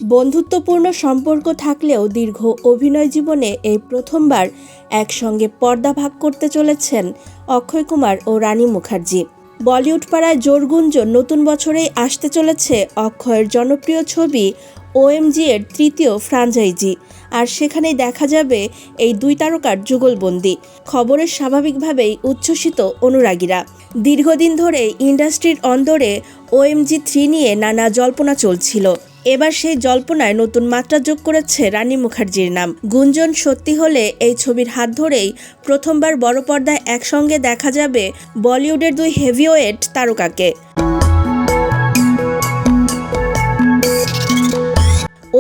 বন্ধুত্বপূর্ণ সম্পর্ক থাকলেও দীর্ঘ অভিনয় জীবনে এই প্রথমবার একসঙ্গে পর্দা ভাগ করতে চলেছেন অক্ষয় কুমার ও রানী মুখার্জি। বলিউড পাড়ায় জোর গুঞ্জন নতুন বছরেই আসতে চলেছে অক্ষয়ের জনপ্রিয় ছবি OMG এর তৃতীয় ফ্রাঞ্চাইজি, আর সেখানেই দেখা যাবে এই দুই তারকার যুগলবন্দি। খবরের স্বাভাবিকভাবেই উচ্ছ্বসিত অনুরাগীরা। দীর্ঘদিন ধরে ইন্ডাস্ট্রির অন্দরে OMG 3 নিয়ে নানা জল্পনা চলছিল। এবার সেই জল্পনায় নতুন মাত্রা যোগ করেছে রানী মুখার্জির নাম। গুঞ্জন সত্যি হলে এই ছবির হাত ধরেই প্রথমবার বড় পর্দায় একসঙ্গে দেখা যাবে বলিউডের দুই হেভিওয়েট তারকাকে।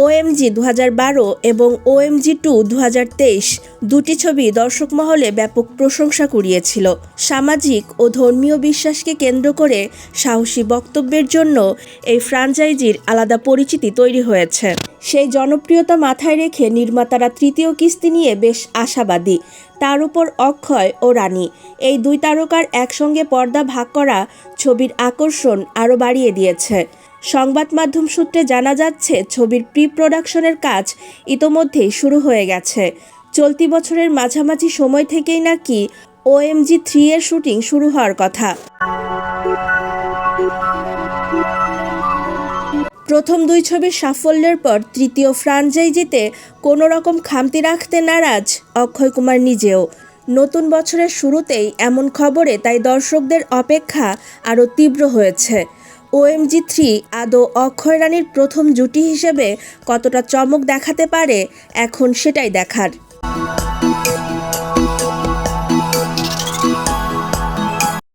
OMG 2012 এবং OMG 2 2023 দুটি ছবি দর্শক মহলে ব্যাপক প্রশংসা কুড়িয়েছিল। সামাজিক ও ধর্মীয় বিশ্বাসকে কেন্দ্র করে সাহসী বক্তব্যের জন্য এই ফ্রাঞ্চাইজির আলাদা পরিচিতি তৈরি হয়েছে। সেই জনপ্রিয়তা মাথায় রেখে নির্মাতারা তৃতীয় কিস্তি নিয়ে বেশ আশাবাদী। তার উপর অক্ষয় ও রানী, এই দুই তারকার একসঙ্গে পর্দা ভাগ করা ছবির আকর্ষণ আরও বাড়িয়ে দিয়েছে। সংবাদ মাধ্যম সূত্রে জানা যাচ্ছে, ছবির প্রি প্রোডাকশনের কাজ ইতোমধ্যেই শুরু হয়ে গেছে। চলতি বছরের মাঝামাঝি সময় থেকেই নাকি OMG 3 এর শুটিং শুরু হওয়ার কথা। প্রথম দুই ছবির সাফল্যের পর তৃতীয় ফ্রাঞ্চাইজিতে কোনো রকম খামতি রাখতে নারাজ অক্ষয় কুমার নিজেও। নতুন বছরের শুরুতেই এমন খবরে তাই দর্শকদের অপেক্ষা আরও তীব্র হয়েছে। OMG 3 আদৌ অক্ষয় রানীর প্রথম জুটি হিসেবে কতটা চমক দেখাতে পারে, এখন সেটাই দেখার।